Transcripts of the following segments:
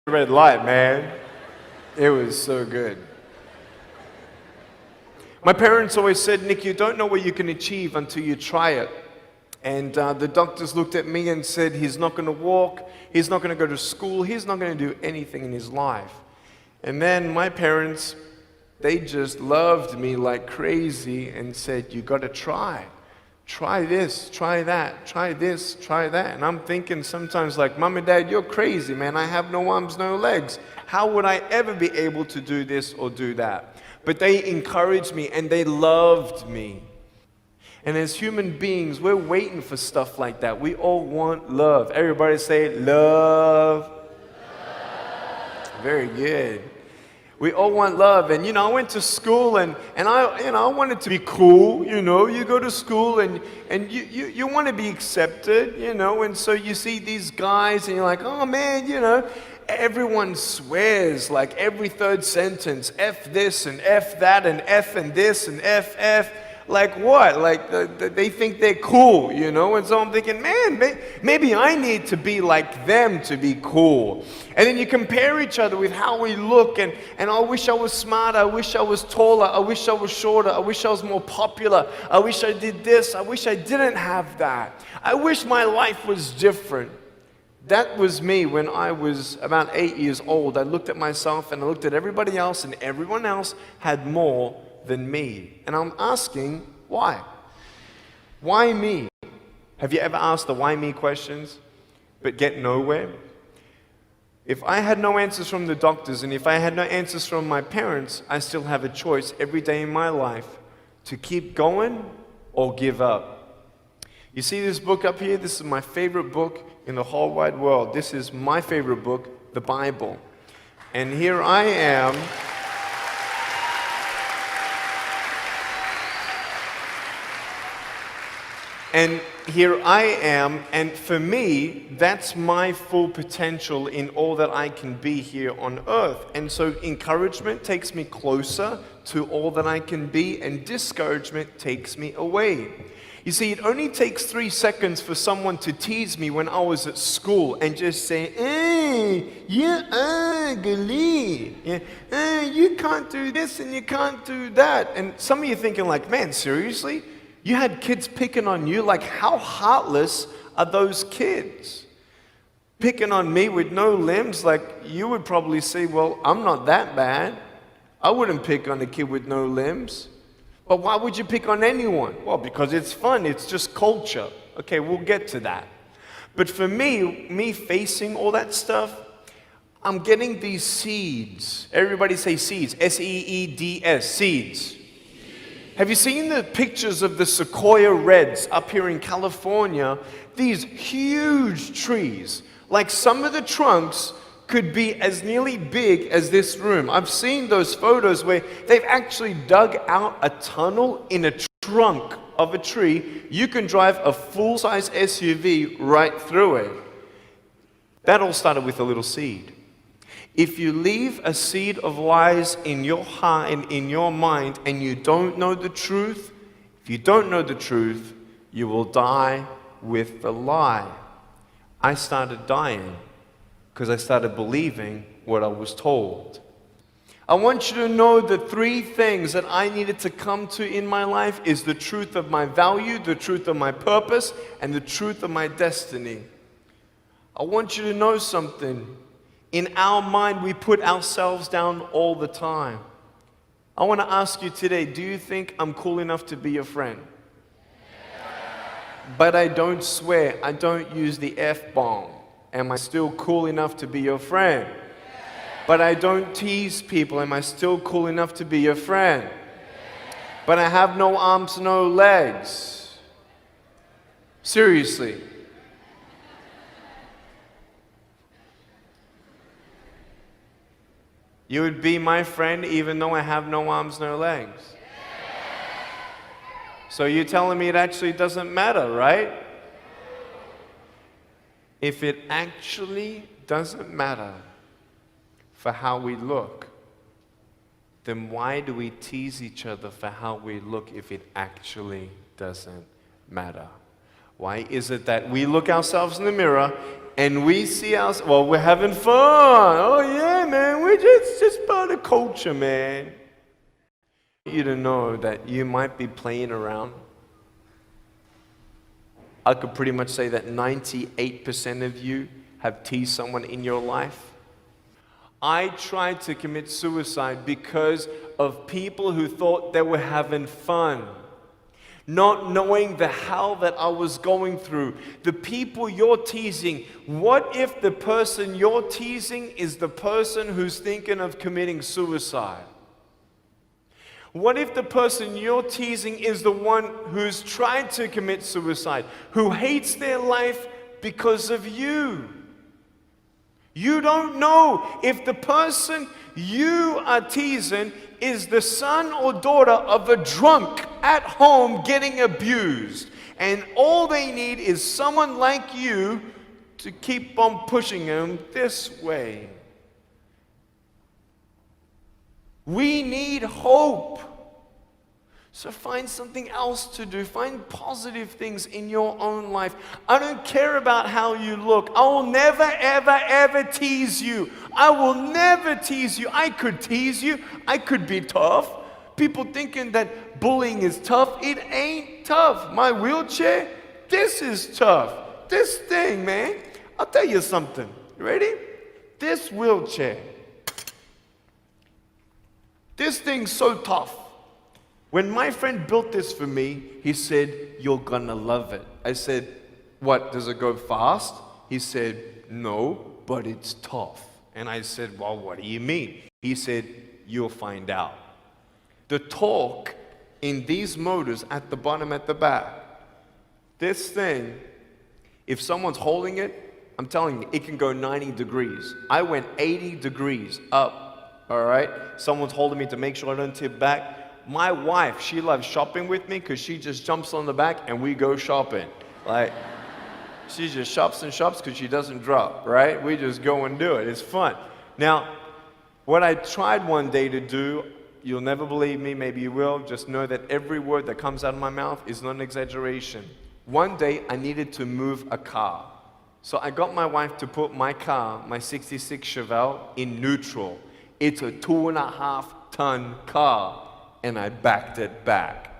red light, man. It was so good. My parents always said, Nick, you don't know what you can achieve until you try it. And the doctors looked at me and said, he's not going to walk, he's not going to go to school, he's not going to do anything in his life. And then my parents, they just loved me like crazy and said, you got to try. Try this, try that, try this, try that. And I'm thinking sometimes like, Mom and Dad, you're crazy, man. I have no arms, no legs. How would I ever be able to do this or do that? But they encouraged me and they loved me. And as human beings, we're waiting for stuff like that. We all want love. Everybody say, love. Very good. We all want love. And, I went to school and I wanted to be cool, You go to school and you want to be accepted, And so you see these guys and you're like, oh, man, Everyone swears like every third sentence, F this and F that and F and this and F. Like what? Like they think they're cool, And so I'm thinking, man, maybe I need to be like them to be cool. And then you compare each other with how we look, and I wish I was smarter, I wish I was taller, I wish I was shorter, I wish I was more popular, I wish I did this, I wish I didn't have that. I wish my life was different. That was me when I was about 8 years old. I looked at myself and I looked at everybody else, and everyone else had more than me. And I'm asking, why? Why me? Have you ever asked the why me questions, but get nowhere? If I had no answers from the doctors, and if I had no answers from my parents, I still have a choice every day in my life to keep going or give up. You see this book up here? This is my favorite book in the whole wide world. This is my favorite book, the Bible. And here I am. And here I am, and for me, that's my full potential in all that I can be here on earth. And so encouragement takes me closer to all that I can be, and discouragement takes me away. You see, it only takes 3 seconds for someone to tease me when I was at school and just say, you're ugly. You can't do this and you can't do that. And some of you thinking like, man, seriously? You had kids picking on you? Like, how heartless are those kids? Picking on me with no limbs, like, you would probably say, well, I'm not that bad. I wouldn't pick on a kid with no limbs. But why would you pick on anyone? Well, because it's fun. It's just culture. Okay, we'll get to that. But for me facing all that stuff, I'm getting these seeds. Everybody say seeds. S-E-E-D-S, seeds. Have you seen the pictures of the sequoia reds up here in California? These huge trees, like some of the trunks could be as nearly big as this room. I've seen those photos where they've actually dug out a tunnel in a trunk of a tree. You can drive a full-size SUV right through it. That all started with a little seed. If you leave a seed of lies in your heart and in your mind and you don't know the truth, if you don't know the truth, you will die with the lie. I started dying because I started believing what I was told. I want you to know the 3 things that I needed to come to in my life is the truth of my value, the truth of my purpose, and the truth of my destiny. I want you to know something. In our mind, we put ourselves down all the time. I want to ask you today, do you think I'm cool enough to be your friend? But I don't swear, I don't use the F-bomb. Am I still cool enough to be your friend? But I don't tease people. Am I still cool enough to be your friend? But I have no arms, no legs. Seriously. You would be my friend even though I have no arms, no legs. So you're telling me it actually doesn't matter, right? If it actually doesn't matter for how we look, then why do we tease each other for how we look if it actually doesn't matter? Why is it that we look ourselves in the mirror And we see us, well, we're having fun. Oh yeah, man, we're just part of culture, man. I want you to know that you might be playing around. I could pretty much say that 98% of you have teased someone in your life. I tried to commit suicide because of people who thought they were having fun, not knowing the hell that I was going through. The people you're teasing, what if the person you're teasing is the person who's thinking of committing suicide? What if the person you're teasing is the one who's tried to commit suicide, who hates their life because of you? You don't know if the person you are teasing is the son or daughter of a drunk at home getting abused. And all they need is someone like you to keep on pushing them this way. We need hope. So find something else to do. Find positive things in your own life. I don't care about how you look. I will never, ever, ever tease you. I will never tease you. I could tease you. I could be tough. People thinking that bullying is tough. It ain't tough. My wheelchair, this is tough. This thing, man. I'll tell you something. You ready? This wheelchair. This thing's so tough. When my friend built this for me, he said, "You're gonna love it." I said, "What, does it go fast?" He said, "No, but it's tough." And I said, "Well, what do you mean?" He said, "You'll find out." The torque in these motors at the bottom, at the back, this thing, if someone's holding it, I'm telling you, it can go 90 degrees. I went 80 degrees up, all right? Someone's holding me to make sure I don't tip back. My wife, she loves shopping with me because she just jumps on the back and we go shopping. Like, she just shops and shops because she doesn't drop, right? We just go and do it. It's fun. Now, what I tried one day to do, you'll never believe me, maybe you will, just know that every word that comes out of my mouth is not an exaggeration. One day, I needed to move a car. So I got my wife to put my car, my 66 Chevelle, in neutral. It's a 2.5-ton car. And I backed it back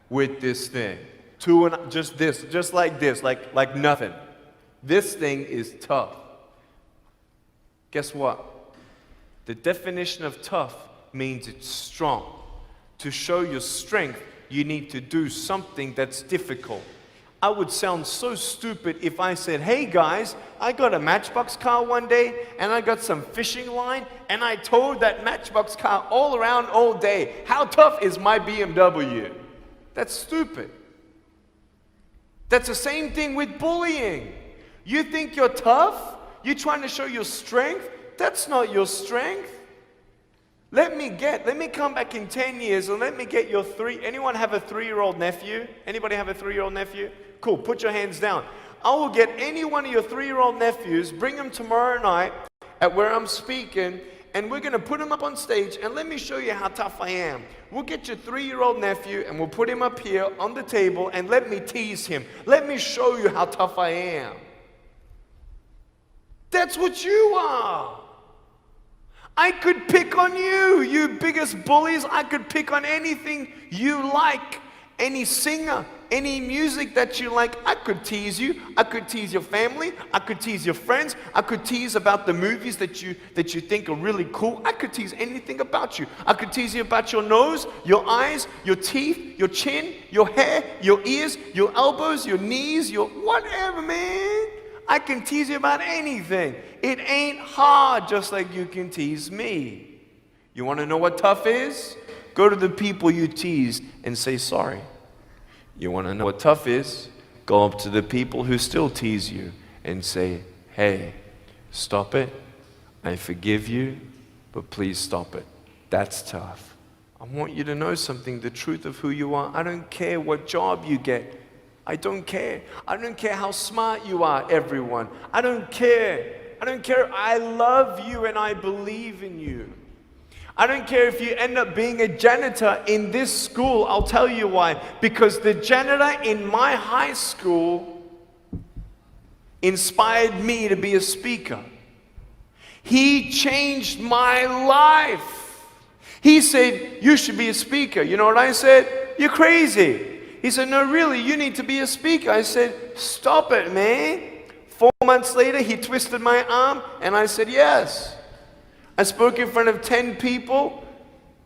with this thing. Just like this, like nothing. This thing is tough. Guess what? The definition of tough means it's strong. To show your strength, you need to do something that's difficult. I would sound so stupid if I said, "Hey guys, I got a Matchbox car one day and I got some fishing line and I towed that Matchbox car all around all day. How tough is my BMW?" That's stupid. That's the same thing with bullying. You think you're tough? You're trying to show your strength? That's not your strength. Let me come back in 10 years and let me get your anyone have a 3-year-old nephew? Anybody have a 3-year-old nephew? Cool, put your hands down. I will get any one of your 3-year-old nephews, bring them tomorrow night at where I'm speaking, and we're gonna put him up on stage and let me show you how tough I am. We'll get your 3-year-old nephew and we'll put him up here on the table and let me tease him. Let me show you how tough I am. That's what you are. I could pick on you, you biggest bullies. I could pick on anything you like. Any singer, any music that you like, I could tease you. I could tease your family. I could tease your friends. I could tease about the movies that you think are really cool. I could tease anything about you. I could tease you about your nose, your eyes, your teeth, your chin, your hair, your ears, your elbows, your knees, your whatever, man. I can tease you about anything. It ain't hard, just like you can tease me. You want to know what tough is? Go to the people you teased and say sorry. You want to know what tough is? Go up to the people who still tease you and say, "Hey, stop it. I forgive you, but please stop it." That's tough. I want you to know something, the truth of who you are. I don't care what job you get. I don't care. I don't care how smart you are, everyone. I don't care. I don't care. I love you and I believe in you. I don't care if you end up being a janitor in this school. I'll tell you why. Because the janitor in my high school inspired me to be a speaker. He changed my life. He said, you should be a speaker. You know what I said? You're crazy. He said, no, really, you need to be a speaker. I said, stop it, man. 4 months later, he twisted my arm, and I said, yes. I spoke in front of 10 people,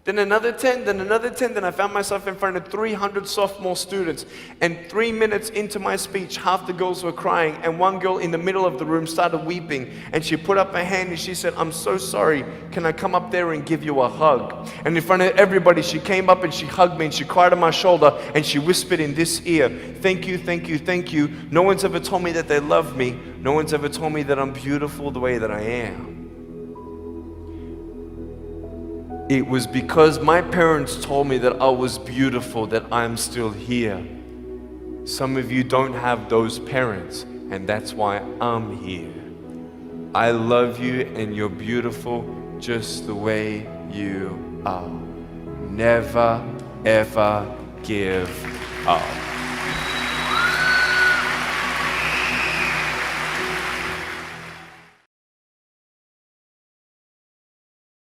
then another 10, then another 10, then I found myself in front of 300 sophomore students. And 3 minutes into my speech, half the girls were crying, and one girl in the middle of the room started weeping, and she put up her hand and she said, I'm so sorry, can I come up there and give you a hug? And in front of everybody, she came up and she hugged me and she cried on my shoulder and she whispered in this ear, thank you, thank you, thank you. No one's ever told me that they love me. No one's ever told me that I'm beautiful the way that I am. It was because my parents told me that I was beautiful that I'm still here. Some of you don't have those parents, and that's why I'm here. I love you, and you're beautiful just the way you are. Never, ever give up.